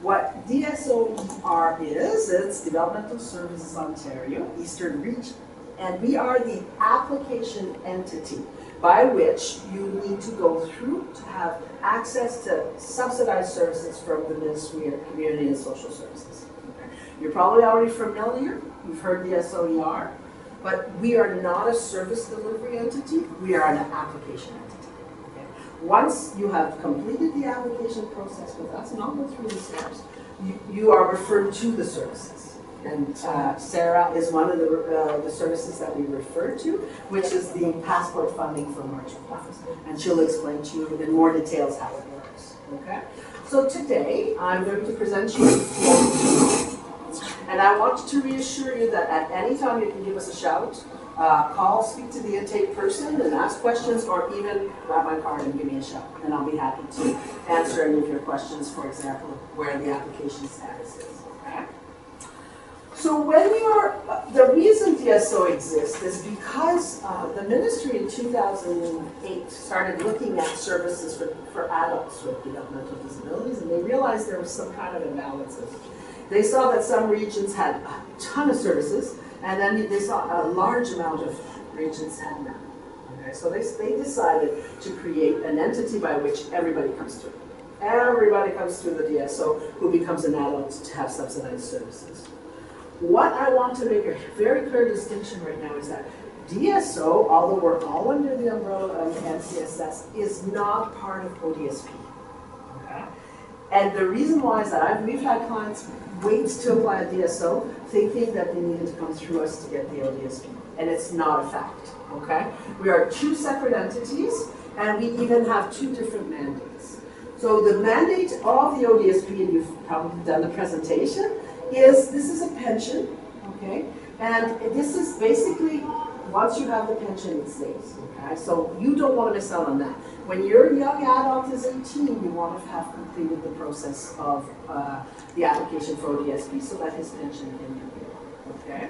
What DSOER is, it's Developmental Services Ontario, Eastern Region. And we are the application entity by which you need to go through to have access to subsidized services from the Ministry of Community and Social Services. Okay. You're probably already familiar, you've heard DSOER, but we are not a service delivery entity, we are an application entity. Okay. Once you have completed the application process with us, and I'll go through the steps, you are referred to the services. And Sarah is one of the services that we refer to, which is the passport funding for march plans. And she'll explain to you in more details how it works. Okay? So today, I'm going to present you and I want to reassure you that at any time you can give us a shout, call, speak to the intake person and ask questions, or even grab my card and give me a shout. And I'll be happy to answer any of your questions, for example, where the application status is. Okay? So when we are, the reason DSO exists is because the ministry in 2008 started looking at services for adults with developmental disabilities, and they realized there was some kind of imbalances. They saw that some regions had a ton of services, and then they saw a large amount of regions had none. Okay, so they decided to create an entity by which everybody comes through. Everybody comes through the DSO who becomes an adult to have subsidized services. What I want to make a very clear distinction right now is that DSO, although we're all under the umbrella of MCSS, is not part of ODSP. Okay? And the reason why is that we've had clients wait to apply a DSO thinking that they needed to come through us to get the ODSP. And it's not a fact. Okay? We are two separate entities, and we even have two different mandates. So the mandate of the ODSP, and you've probably done the presentation, this is a pension, okay? And this is basically, once you have the pension, it stays, okay? So you don't want to miss out on that. When your young adult is 18, you want to have completed the process of the application for ODSP so that his pension can be paid, okay?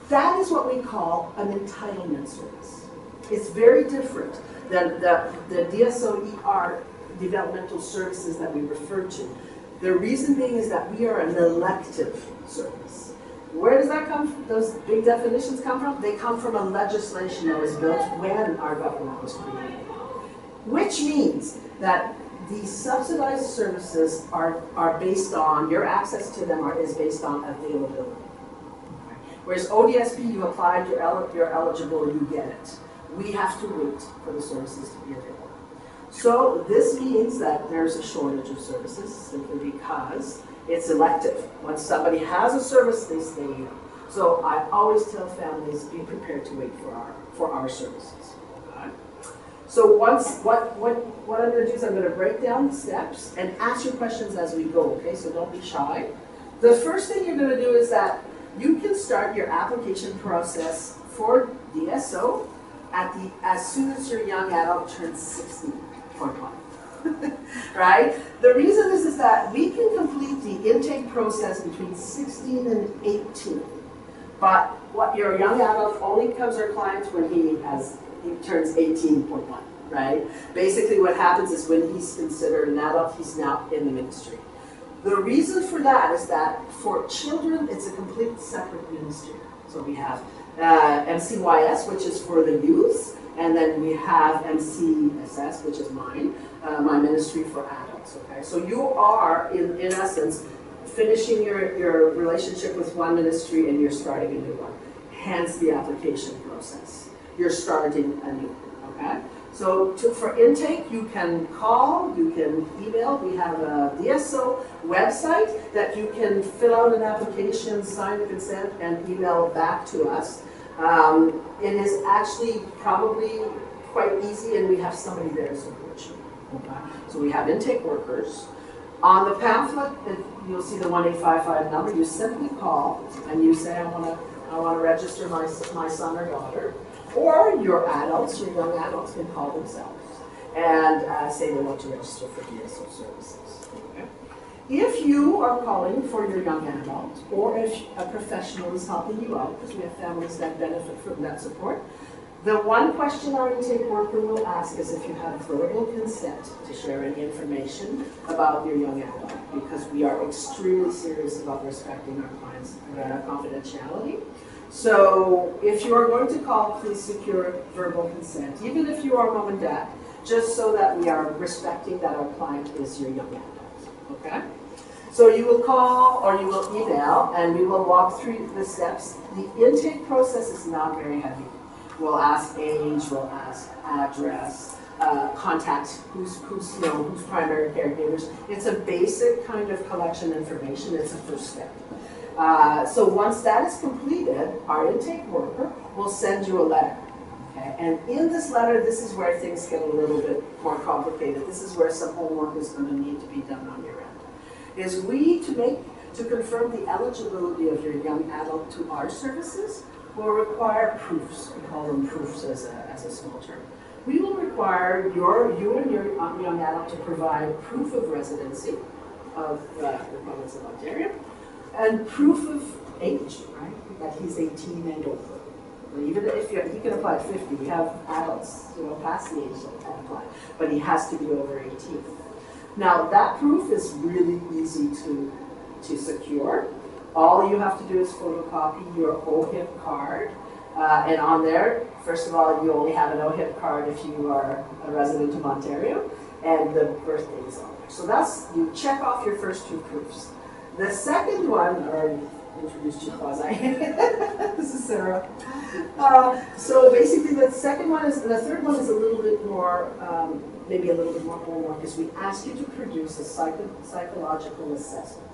That is what we call an entitlement service. It's very different than the DSOER developmental services that we refer to. The reason being is that we are an elective service. Where does that come from? Those big definitions come from? They come from a legislation that was built when our government was created. Which means that the subsidized services are based on, your access to them is based on availability. Whereas ODSP, you applied, you're eligible, you get it. We have to wait for the services to be available. So this means that there's a shortage of services simply because it's elective. Once somebody has a service, they stay here. So I always tell families, be prepared to wait for our services. Okay? So what I'm going to do is I'm going to break down the steps and ask your questions as we go, okay? So don't be shy. The first thing you're going to do is that you can start your application process for DSO as soon as your young adult turns 16.1. Right? The reason is that we can complete the intake process between 16 and 18. But what your young adult only becomes our client when he turns 18.1, right? Basically what happens is when he's considered an adult, he's now in the ministry. The reason for that is that for children, it's a complete separate ministry. So we have MCYS, which is for the youth, and then we have MCSS, which is mine, my ministry for adults, okay? So you are, in essence, finishing your relationship with one ministry and you're starting a new one. Hence the application process. You're starting anew, okay? So for intake, you can call, you can email. We have a DSO website that you can fill out an application, sign the consent, and email back to us. It is actually probably quite easy, and we have somebody there to support you. Okay? So we have intake workers. On the pamphlet, you'll see the 1-855 number. You simply call and you say, I want to register my son or daughter. Or your adults, your young adults can call themselves and say they want to register for DSO services. Okay? If you are calling for your young adult, or if a professional is helping you out, because we have families that benefit from that support, the one question our intake worker will ask is if you have verbal consent to share any information about your young adult, because We are extremely serious about respecting our clients' confidentiality. So if you are going to call, please secure verbal consent, even if you are mom and dad, just so that we are respecting that our client is your young adult, okay? So you will call or you will email, and we will walk through the steps. The intake process is not very heavy. We'll ask age, we'll ask address, contact who's primary caregivers. It's a basic kind of collection information. It's a first step. So once that is completed, our intake worker will send you a letter. Okay? And in this letter, this is where things get a little bit more complicated. This is where some homework is going to need to be done on your end. Is to confirm the eligibility of your young adult to our services will require proofs. We call them proofs as a small term. We will require you and your young adult to provide proof of residency of the province of Ontario and proof of age, right? That he's 18 and over. Even if he can apply at 50, we have adults, past the age that can apply, but he has to be over 18. Now that proof is really easy to secure. All you have to do is photocopy your OHIP card. And on there, first of all, you only have an OHIP card if you are a resident of Ontario, and the birth date is on there. So you check off your first two proofs. The second one, or introduced you quasi. This is Sarah. So basically, the third one is a little bit more, maybe a little bit more homework, is we ask you to produce a psychological assessment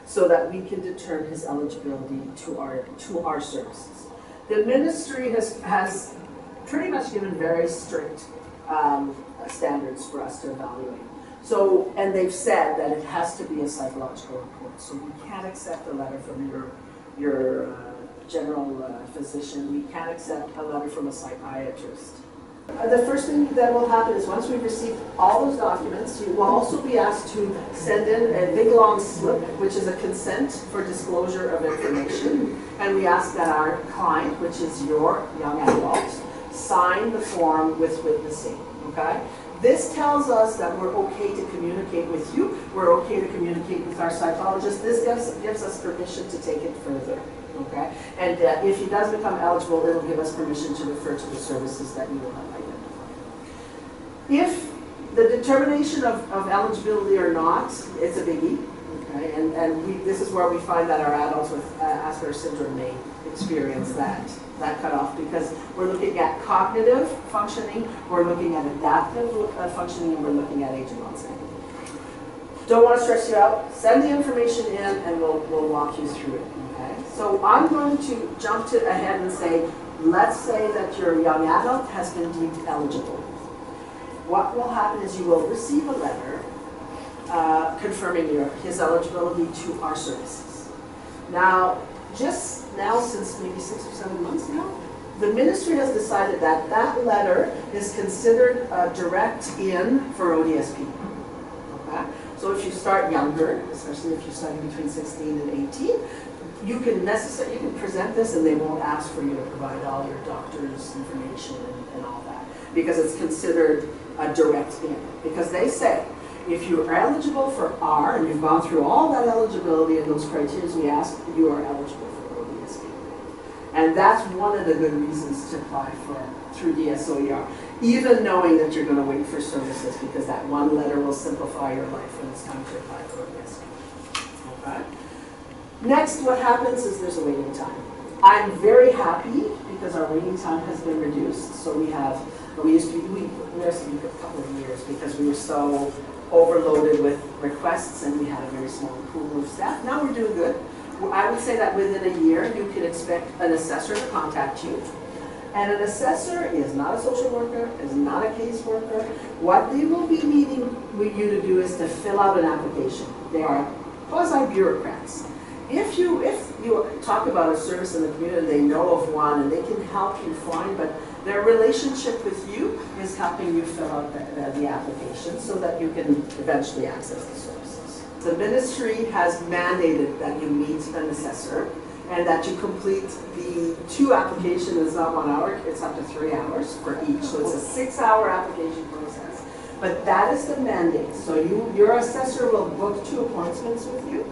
so that we can determine his eligibility to our services. The ministry has pretty much given very strict standards for us to evaluate. So, and they've said that it has to be a psychological report. So we can't accept a letter from your general physician. We can't accept a letter from a psychiatrist. The first thing that will happen is once we've received all those documents, you will also be asked to send in a big long slip, which is a consent for disclosure of information. And we ask that our client, which is your young adult, sign the form with witnessing, okay? This tells us that we're okay to communicate with you, we're okay to communicate with our psychologist. This gives us permission to take it further, okay? And if he does become eligible, it'll give us permission to refer to the services that you will have identified. If the determination of eligibility or not, it's a biggie, okay? And this is where we find that our adults with Asperger's syndrome may experience that cutoff, because we're looking at cognitive functioning, we're looking at adaptive functioning, and we're looking at age of onset. Don't want to stress you out. Send the information in, and we'll walk you through it. Okay. So I'm going to jump ahead and say, let's say that your young adult has been deemed eligible. What will happen is you will receive a letter confirming his eligibility to our services. Now, since maybe 6 or 7 months now, the ministry has decided that that letter is considered a direct in for ODSP. Okay? So if you start younger, especially if you're starting between 16 and 18, you can present this and they won't ask for you to provide all your doctor's information and all that, because it's considered a direct in. Because they say, if you are eligible for R and you've gone through all that eligibility and those criteria we ask, you are eligible for ODSP. And that's one of the good reasons to apply through DSOER, even knowing that you're going to wait for services, because that one letter will simplify your life when it's time to apply for ODSP. Okay? Next, what happens is there's a waiting time. I'm very happy because our waiting time has been reduced. So we used to be a couple of years because we were so overloaded with requests and we had a very small pool of staff. Now we're doing good. I would say that within a year you can expect an assessor to contact you. And an assessor is not a social worker, is not a caseworker. What they will be needing you to do is to fill out an application. They are quasi-bureaucrats. If you talk about a service in the community, they know of one and they can help you find, but their relationship with you is helping you fill out the application so that you can eventually access the services. The ministry has mandated that you meet an assessor and that you complete the 2 applications. It's not 1 hour, it's up to 3 hours for each. So it's a 6-hour application process. But that is the mandate. So your assessor will book 2 appointments with you,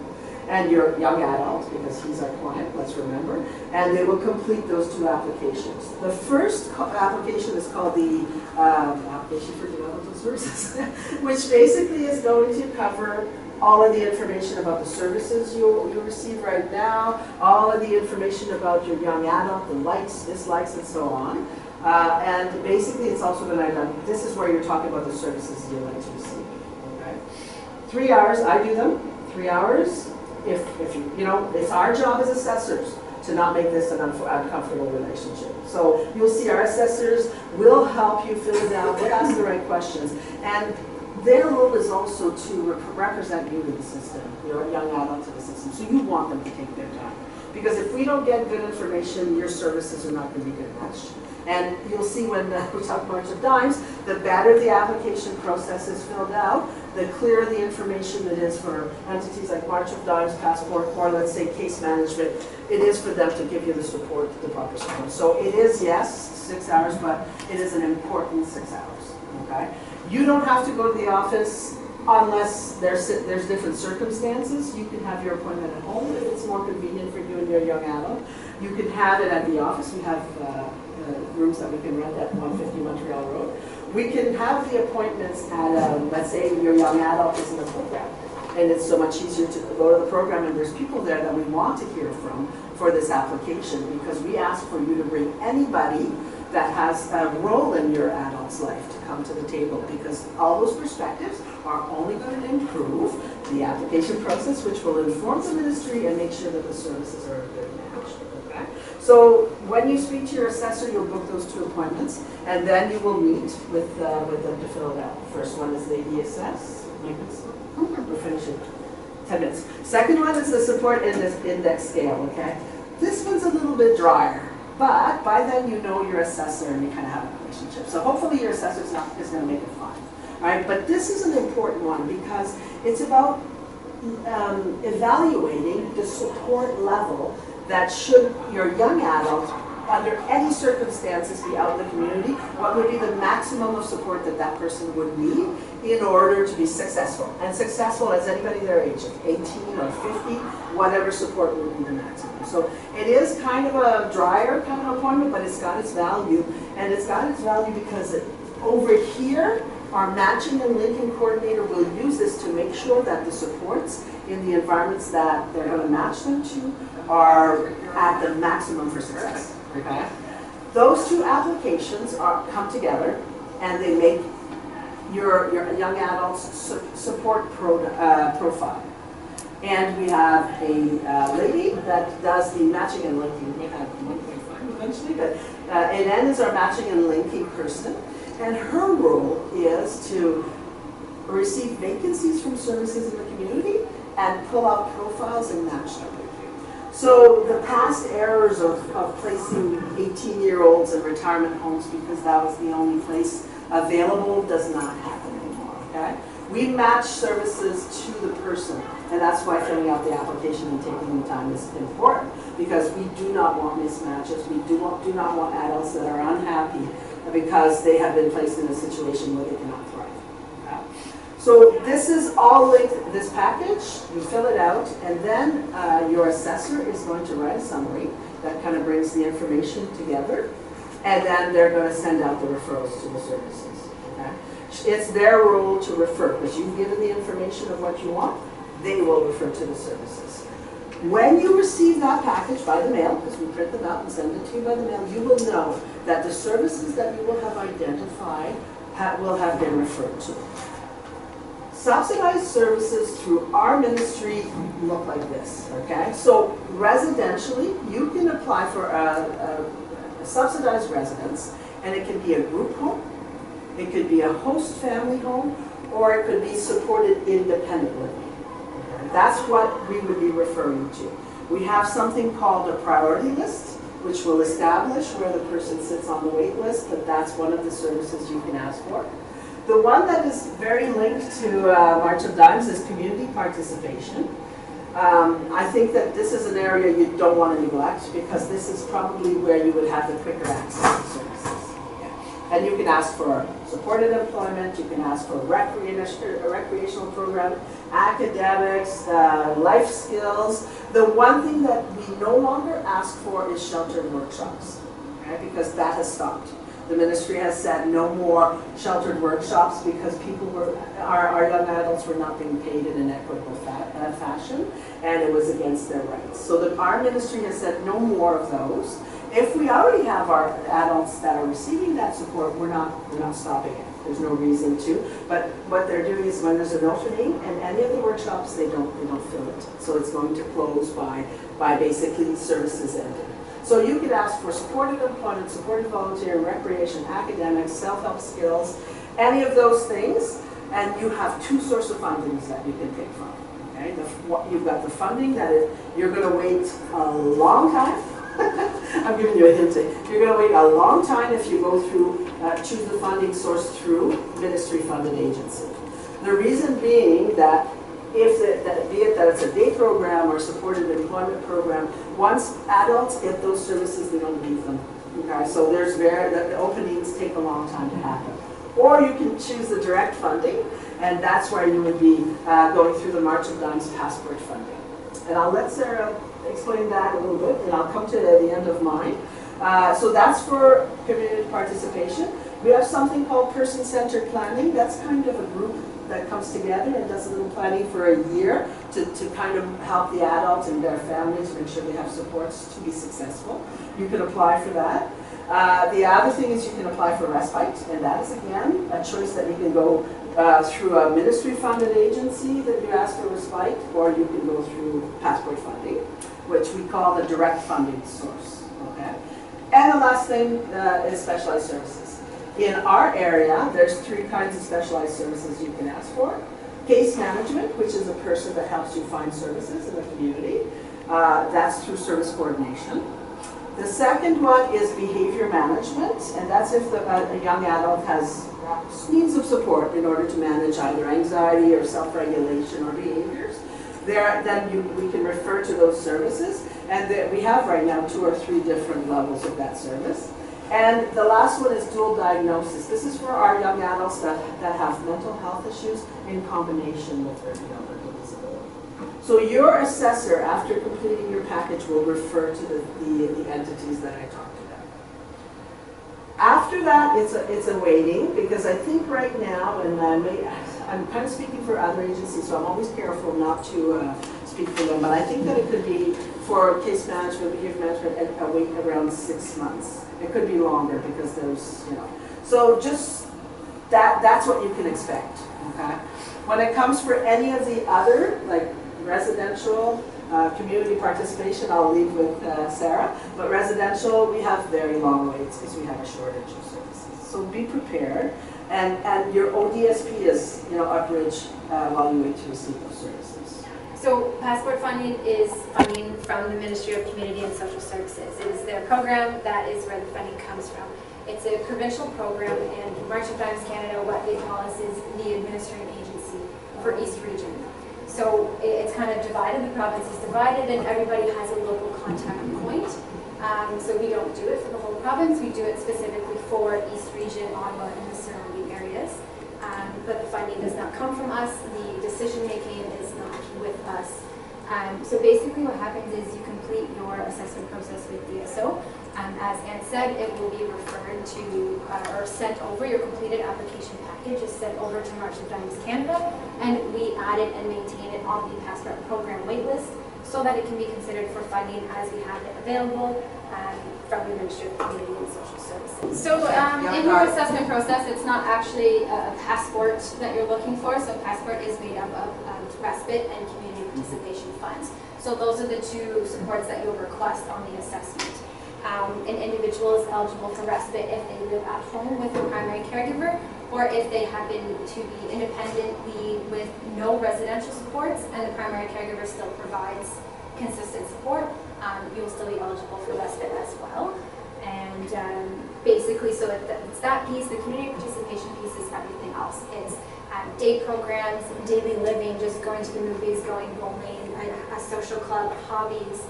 and your young adult, because he's our client, let's remember, and they will complete those 2 applications. The first application is called the Application for Developmental Services, which basically is going to cover all of the information about the services you'll receive right now, all of the information about your young adult, the likes, dislikes, and so on. And basically it's also going to identify, this is where you're talking about the services you'd like to receive. Okay? 3 hours, I do them, 3 hours. If you know, it's our job as assessors to not make this an uncomfortable relationship. So you'll see our assessors will help you fill it out, we'll ask the right questions. And their role is also to represent you to the system, your young adult to the system. So you want them to take their time. Because if we don't get good information, your services are not going to be good matched. And you'll see when we talk March of Dimes, the better the application process is filled out, the clearer the information it is for entities like March of Dimes, Passport, or let's say case management, it is for them to give you the support, the proper support. So it is, yes, 6 hours, but it is an important 6 hours, okay? You don't have to go to the office unless there's different circumstances. You can have your appointment at home if it's more convenient for you and your young adult. You can have it at the office. We have rooms that we can rent at 150 Montreal Road. We can have the appointments at, let's say your young adult is in the program. And it's so much easier to go to the program, and there's people there that we want to hear from for this application, because we ask for you to bring anybody that has a role in your adult's life to come to the table, because all those perspectives are only going to improve the application process, which will inform the ministry and make sure that the services are a good match. Okay? So when you speak to your assessor, you'll book those 2 appointments, and then you will meet with them to fill it out. First one is the ESS. We're finishing 10 minutes. Second one is the support index scale. Okay, this one's a little bit drier. But by then you know your assessor and you kind of have a relationship. So hopefully your assessor is going to make it fine. All right? But this is an important one because it's about evaluating the support level that should your young adult, under any circumstances, be out in the community, what would be the maximum of support that that person would need in order to be successful. And successful as anybody their age, 18 or 50, whatever support would be the maximum. So it is kind of a drier kind of appointment, but it's got its value. And it's got its value because over here, our matching and linking coordinator will use this to make sure that the supports in the environments that they're going to match them to are at the maximum for success. Okay? Those 2 applications come together and they make your young adult's support profile. And we have a lady that does the matching and linking. We have 1.5 eventually, but Ann is our matching and linking person. And her role is to receive vacancies from services in the community and pull out profiles and match them. So the past errors of placing 18-year-olds in retirement homes because that was the only place available does not happen anymore, okay? We match services to the person, and that's why filling out the application and taking the time is important, because we do not want mismatches. We do not want adults that are unhappy because they have been placed in a situation where they cannot thrive. So this is all linked, this package, you fill it out, and then your assessor is going to write a summary that kind of brings the information together, and then they're going to send out the referrals to the services. Okay? It's their role to refer, because you've given the information of what you want, they will refer to the services. When you receive that package by the mail, because we print them out and send it to you by the mail, you will know that the services that you will have identified will have been referred to. Subsidized services through our ministry look like this, okay? So residentially, you can apply for a subsidized residence, and it can be a group home, it could be a host family home, or it could be supported independent living. Okay? That's what we would be referring to. We have something called a priority list, which will establish where the person sits on the wait list, but that's one of the services you can ask for. The one that is very linked to March of Dimes is community participation. I think that this is an area you don't want to neglect, because this is probably where you would have the quicker access to services. And you can ask for supported employment, you can ask for a recreational program, academics, life skills. The one thing that we no longer ask for is sheltered workshops, okay? Because that has stopped. The ministry has said no more sheltered workshops because our young adults were not being paid in an equitable fashion, and it was against their rights. So our ministry has said no more of those. If we already have our adults that are receiving that support, we're not stopping it. There's no reason to. But what they're doing is when there's an opening in any of the workshops, they don't fill it. So it's going to close by basically services ending. So you could ask for supported employment, supported volunteering, recreation, academics, self-help skills, any of those things, and you have two sources of fundings that you can pick from. Okay? You've got the funding that you're going to wait a long time. I'm giving you a hint. You're going to wait a long time if you go through, choose the funding source through ministry-funded agency. The reason being that be it that it's a day program or supported employment program, once adults get those services, they don't leave them. Okay, so the openings take a long time to happen. Or you can choose the direct funding, and that's where you would be going through the March of Dimes passport funding. And I'll let Sarah explain that a little bit, and I'll come to it at the end of mine. So that's for community participation. We have something called person-centered planning. That's kind of a group that comes together and does a little planning for a year to kind of help the adults and their families make sure they have supports to be successful. You can apply for that. The other thing is you can apply for respite, and that is again a choice that you can go through a ministry-funded agency that you ask for respite, or you can go through passport funding, which we call the direct funding source. Okay, and the last thing is specialized services. In our area, there's 3 kinds of specialized services you can ask for. Case management, which is a person that helps you find services in the community. That's through service coordination. The second one is behavior management, and that's if a young adult has needs of support in order to manage either anxiety or self-regulation or behaviors. We can refer to those services, and we have right now 2 or 3 different levels of that service. And the last one is dual diagnosis. This is for our young adults that have mental health issues in combination with their developmental disability. So your assessor, after completing your package, will refer to the entities that I talked about. After that, it's a waiting, because I think right now, and I'm kind of speaking for other agencies, so I'm always careful not to speak for them, but I think that it could be for case management, behavior management, a wait around 6 months. It could be longer because there's, So just that's what you can expect, okay? When it comes for any of the other, like residential, community participation, I'll leave with Sarah, but residential, we have very long waits because we have a shortage of services. So be prepared, and your ODSP is, upridge while you wait to receive those services. So passport funding is funding from the Ministry of Community and Social Services. It is their program. That is where the funding comes from. It's a provincial program, and March of Dimes Canada, what they call us, is the administrative agency for East Region. So it's kind of divided. The province is divided, and everybody has a local contact point. So we don't do it for the whole province. We do it specifically for East Region, Ottawa, and the surrounding areas. But the funding does not come from us. The decision-making is not with us. So basically what happens is you complete your assessment process with DSO. As Anne said, it will be referred to or sent over. Your completed application package is sent over to March of Dimes Canada, and we add it and maintain it on the passport program waitlist so that it can be considered for funding as we have it available from the Ministry of Community and Social Services. So in your assessment process, it's not actually a passport that you're looking for. So passport is made up of respite and community participation funds. So those are the 2 supports that you'll request on the assessment. An individual is eligible for respite if they live at home with a primary caregiver, or if they happen to be independently with no residential supports and the primary caregiver still provides consistent support, you'll still be eligible for respite as well. And basically, so it's that piece. The community participation piece is everything else. It's day programs, daily living, just going to the movies, going bowling, a social club, hobbies,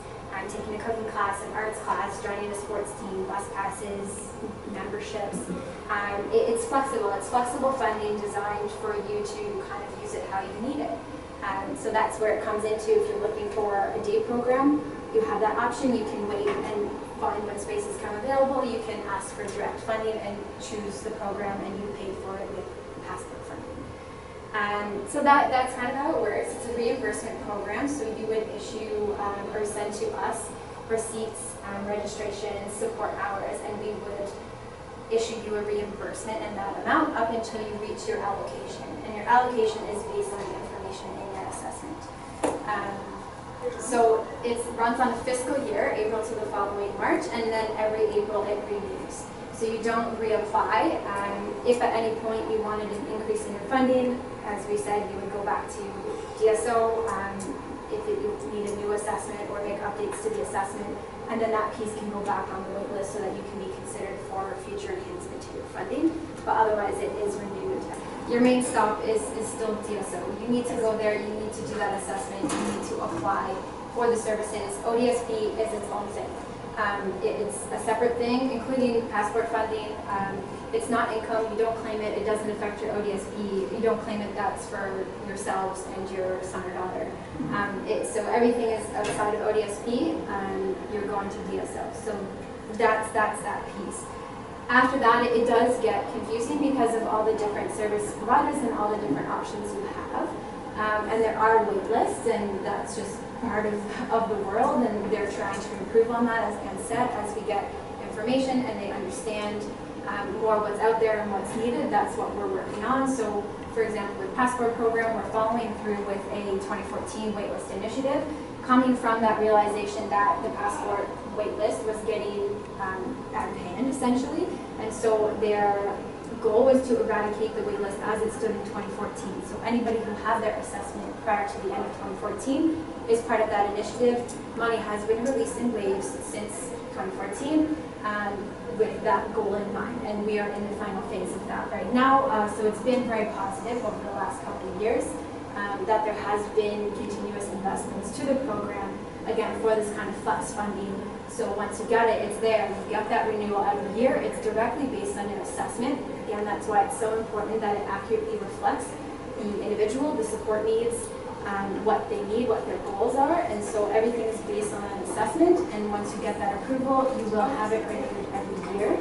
taking a cooking class, an arts class, joining a sports team, bus passes, memberships. It's flexible. It's flexible funding designed for you to kind of use it how you need it. So that's where it comes into. If you're looking for a day program, you have that option. You can wait and find when spaces come available. You can ask for direct funding and choose the program, and you pay for it with passport funding. So that's kind of how it works. It's a reimbursement program, so you would issue or send to us receipts, registration, support hours, and we would issue you a reimbursement in that amount up until you reach your allocation. And your allocation is based on the information in your assessment. So it runs on a fiscal year, April to the following March, and then every April it renews. So you don't reapply. If at any point you wanted an increase in your funding, as we said, you would go back to DSO if you need a new assessment or make updates to the assessment, and then that piece can go back on the wait list so that you can be considered for future enhancement to your funding, but otherwise it is renewed. Your main stop is still DSO. You need to go there, you need to do that assessment, you need to apply for the services. ODSP is its own thing. It's a separate thing, including passport funding. It's not income, you don't claim it, it doesn't affect your ODSP, you don't claim it, that's for yourselves and your son or daughter. So everything is outside of ODSP, you're going to DSO. So that's that piece. After that, it does get confusing because of all the different service providers and all the different options you have. And there are wait lists, and that's just part of the world, and they're trying to improve on that, as Anne said, as we get information and they understand more what's out there and what's needed. That's what we're working on. So, for example, with Passport Program, we're following through with a 2014 waitlist initiative, coming from that realization that the passport waitlist was getting out of hand, essentially, and so their goal was to eradicate the waitlist as it stood in 2014. So anybody who had their assessment prior to the end of 2014 is part of that initiative. Money has been released in waves since 2014 with that goal in mind, and we are in the final phase of that right now. So it's been very positive over the last couple of years that there has been continuous investments to the program, again, for this kind of flex funding. So once you get it, it's there. You get that renewal every year. It's directly based on your assessment. Again, that's why it's so important that it accurately reflects the individual, the support needs, what they need, what their goals are. And so everything is based on an assessment. And once you get that approval, you will have it renewed every year,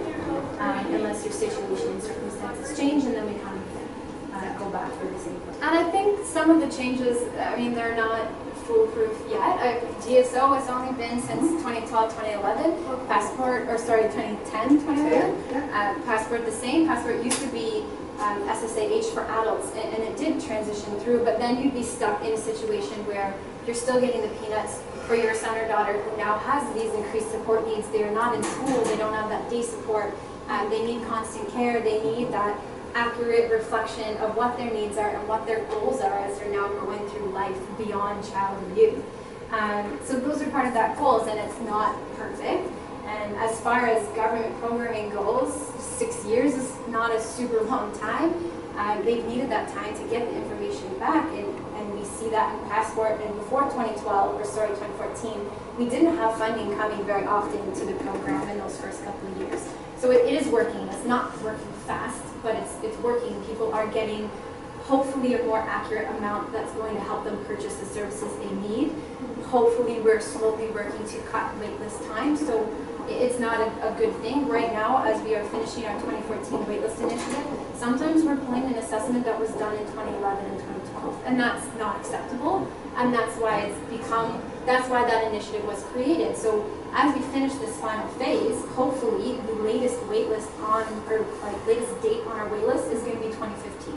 unless your situation and circumstances change, and then we kind of go back for the same. And I think some of the changes, I mean, they're not foolproof yet. DSO has only been since 2012, 2011. Passport, or sorry, 2010, 2011. Passport the same. Passport used to be SSAH for adults, and it did transition through, but then you'd be stuck in a situation where you're still getting the peanuts for your son or daughter who now has these increased support needs. They are not in school, they don't have that day support, they need constant care, they need that accurate reflection of what their needs are and what their goals are as they're now going through life beyond child and youth. So those are part of that goals, and it's not perfect. And as far as government programming goes, 6 years is not a super long time. They've needed that time to get the information back, and we see that in Passport. And before 2014, we didn't have funding coming very often to the program in those first couple of years. So it is working. It's not working fast, but it's working. People are getting hopefully a more accurate amount that's going to help them purchase the services they need. Hopefully we're slowly working to cut waitlist time, so it's not a good thing. Right now, as we are finishing our 2014 waitlist initiative, sometimes we're pulling an assessment that was done in 2011 and 2012, and that's not acceptable, and that's why that initiative was created. So as we finish this final phase, hopefully the latest waitlist on, or like latest date on our waitlist is going to be 2015.